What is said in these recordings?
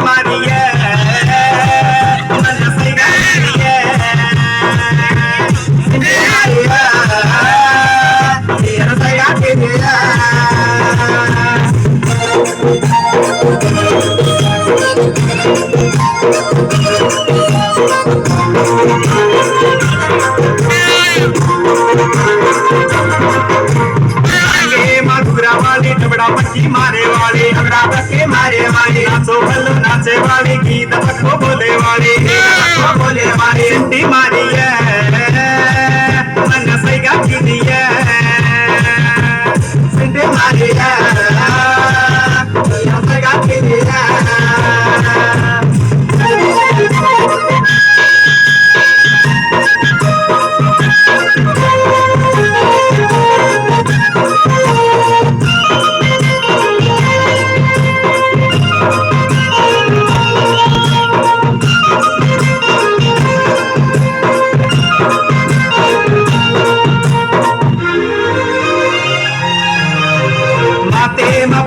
मारिये मन से गारिये सिंधे मारिये तेरा सया के दिया मधुरा वाली डबड़ा पट्टी मारे वाली झगड़ा धक्के मारे वाली नाचो भलो नाचे वाली गीत पक्को बोले वाली बोले वाली सिंधी मारी है मन से गा की दिए सिंधी मारी है मन से गा की दिए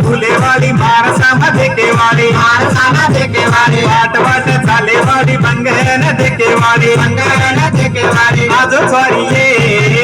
फुले वाली मारसा देखे वाली वाट वाट चाले वाली बंगन देखे वाली आजो सॉरी